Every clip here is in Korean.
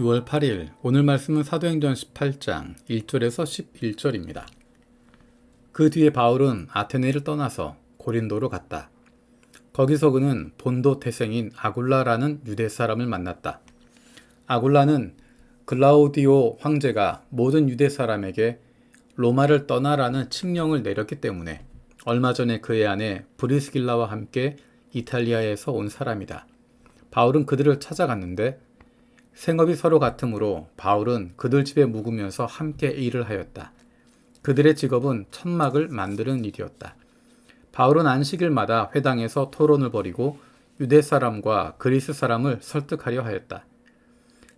6월 8일 오늘 말씀은 사도행전 18장 1절에서 11절입니다. 그 뒤에 바울은 아테네를 떠나서 고린도로 갔다. 거기서 그는 본도 태생인 아굴라라는 유대 사람을 만났다. 아굴라는 글라우디오 황제가 모든 유대 사람에게 로마를 떠나라는 칙령을 내렸기 때문에 얼마 전에 그의 아내 브리스길라와 함께 이탈리아에서 온 사람이다. 바울은 그들을 찾아갔는데 생업이 서로 같으므로 바울은 그들 집에 묵으면서 함께 일을 하였다. 그들의 직업은 천막을 만드는 일이었다. 바울은 안식일마다 회당에서 토론을 벌이고 유대 사람과 그리스 사람을 설득하려 하였다.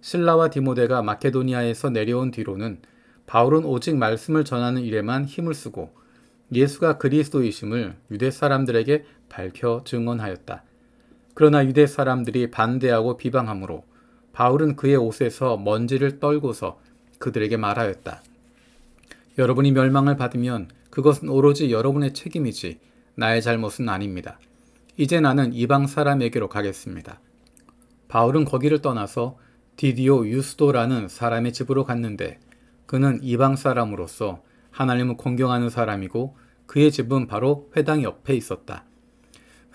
실라와 디모데가 마케도니아에서 내려온 뒤로는 바울은 오직 말씀을 전하는 일에만 힘을 쓰고 예수가 그리스도이심을 유대 사람들에게 밝혀 증언하였다. 그러나 유대 사람들이 반대하고 비방하므로 바울은 그의 옷에서 먼지를 떨고서 그들에게 말하였다. 여러분이 멸망을 받으면 그것은 오로지 여러분의 책임이지 나의 잘못은 아닙니다. 이제 나는 이방 사람에게로 가겠습니다. 바울은 거기를 떠나서 디디오 유스도라는 사람의 집으로 갔는데 그는 이방 사람으로서 하나님을 공경하는 사람이고 그의 집은 바로 회당 옆에 있었다.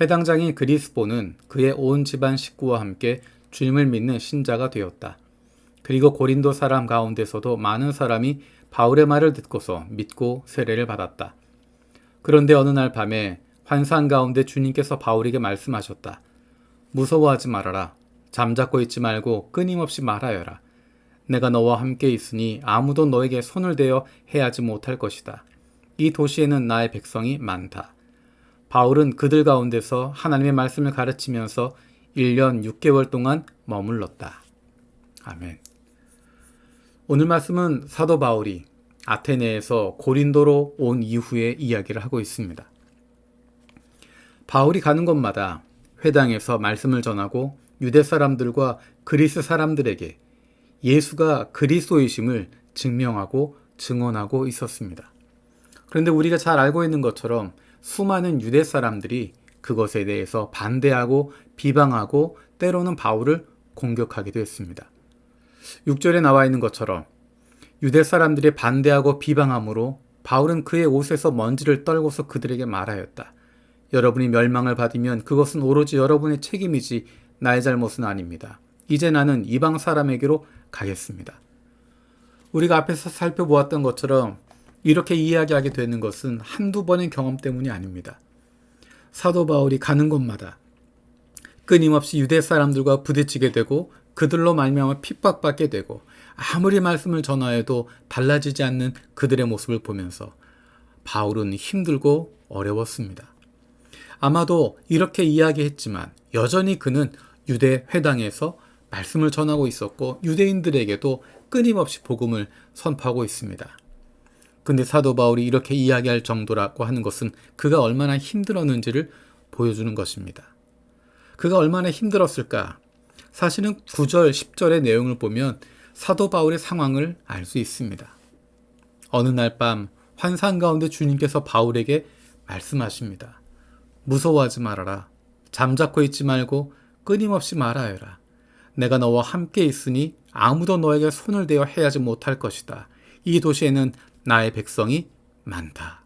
회당장인 그리스보는 그의 온 집안 식구와 함께 주님을 믿는 신자가 되었다. 그리고 고린도 사람 가운데서도 많은 사람이 바울의 말을 듣고서 믿고 세례를 받았다. 그런데 어느 날 밤에 환상 가운데 주님께서 바울에게 말씀하셨다. 무서워하지 말아라. 잠자코 있지 말고 끊임없이 말하여라. 내가 너와 함께 있으니 아무도 너에게 손을 대어 해하지 못할 것이다. 이 도시에는 나의 백성이 많다. 바울은 그들 가운데서 하나님의 말씀을 가르치면서 1년 6개월 동안 머물렀다. 아멘. 오늘 말씀은 사도 바울이 아테네에서 고린도로 온 이후의 이야기를 하고 있습니다. 바울이 가는 곳마다 회당에서 말씀을 전하고 유대 사람들과 그리스 사람들에게 예수가 그리스도이심을 증명하고 증언하고 있었습니다. 그런데 우리가 잘 알고 있는 것처럼 수많은 유대 사람들이 그것에 대해서 반대하고 비방하고 때로는 바울을 공격하기도 했습니다. 6절에 나와 있는 것처럼 유대 사람들이 반대하고 비방함으로 바울은 그의 옷에서 먼지를 떨고서 그들에게 말하였다. 여러분이 멸망을 받으면 그것은 오로지 여러분의 책임이지 나의 잘못은 아닙니다. 이제 나는 이방 사람에게로 가겠습니다. 우리가 앞에서 살펴보았던 것처럼 이렇게 이야기하게 되는 것은 한두 번의 경험 때문이 아닙니다. 사도 바울이 가는 곳마다 끊임없이 유대 사람들과 부딪히게 되고 그들로 말미암아 핍박받게 되고 아무리 말씀을 전하여도 달라지지 않는 그들의 모습을 보면서 바울은 힘들고 어려웠습니다. 아마도 이렇게 이야기했지만 여전히 그는 유대 회당에서 말씀을 전하고 있었고 유대인들에게도 끊임없이 복음을 선포하고 있습니다. 근데 사도 바울이 이렇게 이야기할 정도라고 하는 것은 그가 얼마나 힘들었는지를 보여주는 것입니다. 그가 얼마나 힘들었을까? 사실은 9절, 10절의 내용을 보면 사도 바울의 상황을 알 수 있습니다. 어느 날 밤 환상 가운데 주님께서 바울에게 말씀하십니다. 무서워하지 말아라. 잠자코 있지 말고 끊임없이 말하여라. 내가 너와 함께 있으니 아무도 너에게 손을 대어 해하지 못할 것이다. 이 도시에는 나의 백성이 많다.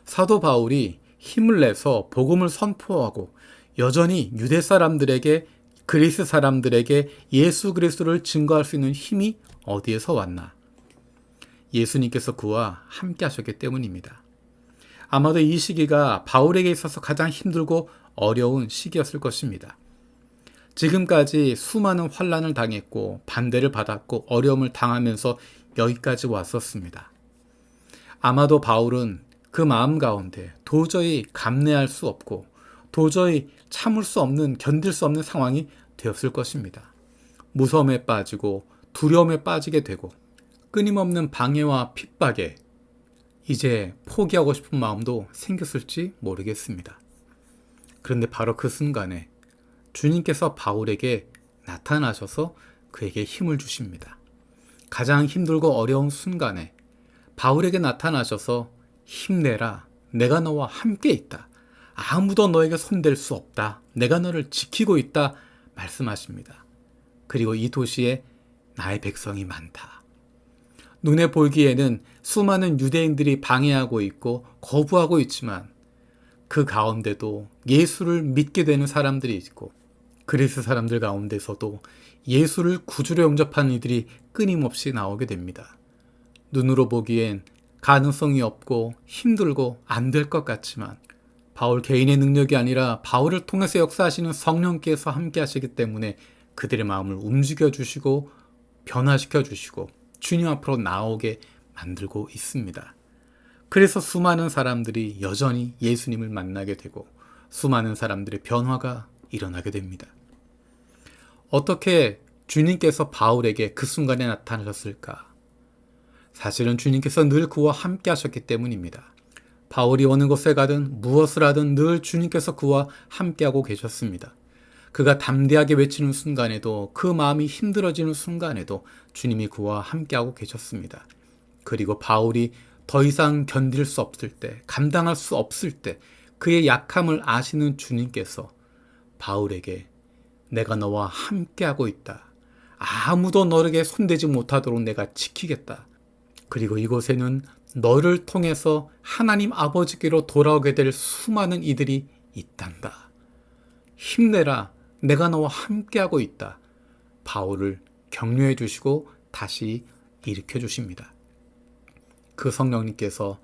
사도 바울이 힘을 내서 복음을 선포하고 여전히 유대 사람들에게 그리스 사람들에게 예수 그리스도를 증거할 수 있는 힘이 어디에서 왔나? 예수님께서 그와 함께 하셨기 때문입니다. 아마도 이 시기가 바울에게 있어서 가장 힘들고 어려운 시기였을 것입니다. 지금까지 수많은 환난을 당했고 반대를 받았고 어려움을 당하면서 여기까지 왔었습니다. 아마도 바울은 그 마음 가운데 도저히 감내할 수 없고 도저히 참을 수 없는 견딜 수 없는 상황이 되었을 것입니다. 무서움에 빠지고 두려움에 빠지게 되고 끊임없는 방해와 핍박에 이제 포기하고 싶은 마음도 생겼을지 모르겠습니다. 그런데 바로 그 순간에 주님께서 바울에게 나타나셔서 그에게 힘을 주십니다. 가장 힘들고 어려운 순간에 바울에게 나타나셔서 힘내라. 내가 너와 함께 있다. 아무도 너에게 손댈 수 없다. 내가 너를 지키고 있다. 말씀하십니다. 그리고 이 도시에 나의 백성이 많다. 눈에 보기에는 수많은 유대인들이 방해하고 있고 거부하고 있지만 그 가운데도 예수를 믿게 되는 사람들이 있고 그리스 사람들 가운데서도 예수를 구주로 영접하는 이들이 끊임없이 나오게 됩니다. 눈으로 보기엔 가능성이 없고 힘들고 안 될 것 같지만 바울 개인의 능력이 아니라 바울을 통해서 역사하시는 성령께서 함께 하시기 때문에 그들의 마음을 움직여 주시고 변화시켜 주시고 주님 앞으로 나오게 만들고 있습니다. 그래서 수많은 사람들이 여전히 예수님을 만나게 되고 수많은 사람들의 변화가 일어나게 됩니다. 어떻게 주님께서 바울에게 그 순간에 나타나셨을까? 사실은 주님께서 늘 그와 함께 하셨기 때문입니다. 바울이 어느 곳에 가든 무엇을 하든 늘 주님께서 그와 함께하고 계셨습니다. 그가 담대하게 외치는 순간에도 그 마음이 힘들어지는 순간에도 주님이 그와 함께하고 계셨습니다. 그리고 바울이 더 이상 견딜 수 없을 때, 감당할 수 없을 때 그의 약함을 아시는 주님께서 바울에게 내가 너와 함께하고 있다. 아무도 너에게 손대지 못하도록 내가 지키겠다. 그리고 이곳에는 너를 통해서 하나님 아버지께로 돌아오게 될 수많은 이들이 있단다. 힘내라. 내가 너와 함께하고 있다. 바울을 격려해 주시고 다시 일으켜 주십니다. 그 성령님께서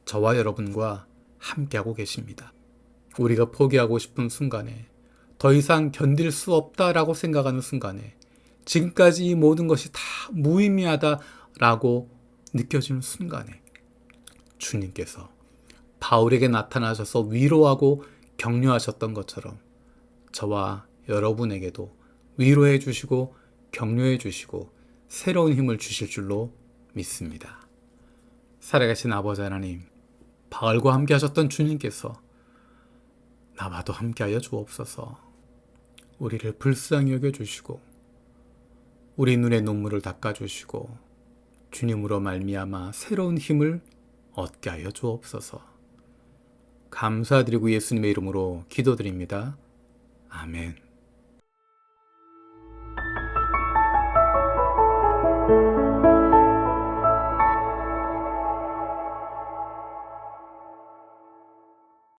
저와 여러분과 함께하고 계십니다. 우리가 포기하고 싶은 순간에 더 이상 견딜 수 없다라고 생각하는 순간에 지금까지 이 모든 것이 다 무의미하다라고 느껴지는 순간에 주님께서 바울에게 나타나셔서 위로하고 격려하셨던 것처럼 저와 여러분에게도 위로해 주시고 격려해 주시고 새로운 힘을 주실 줄로 믿습니다. 살아계신 아버지 하나님, 바울과 함께 하셨던 주님께서 나와도 함께하여 주옵소서. 우리를 불쌍히 여겨주시고 우리 눈의 눈물을 닦아주시고 주님으로 말미암아 새로운 힘을 얻게 하여 주옵소서. 감사드리고 예수님의 이름으로 기도드립니다. 아멘.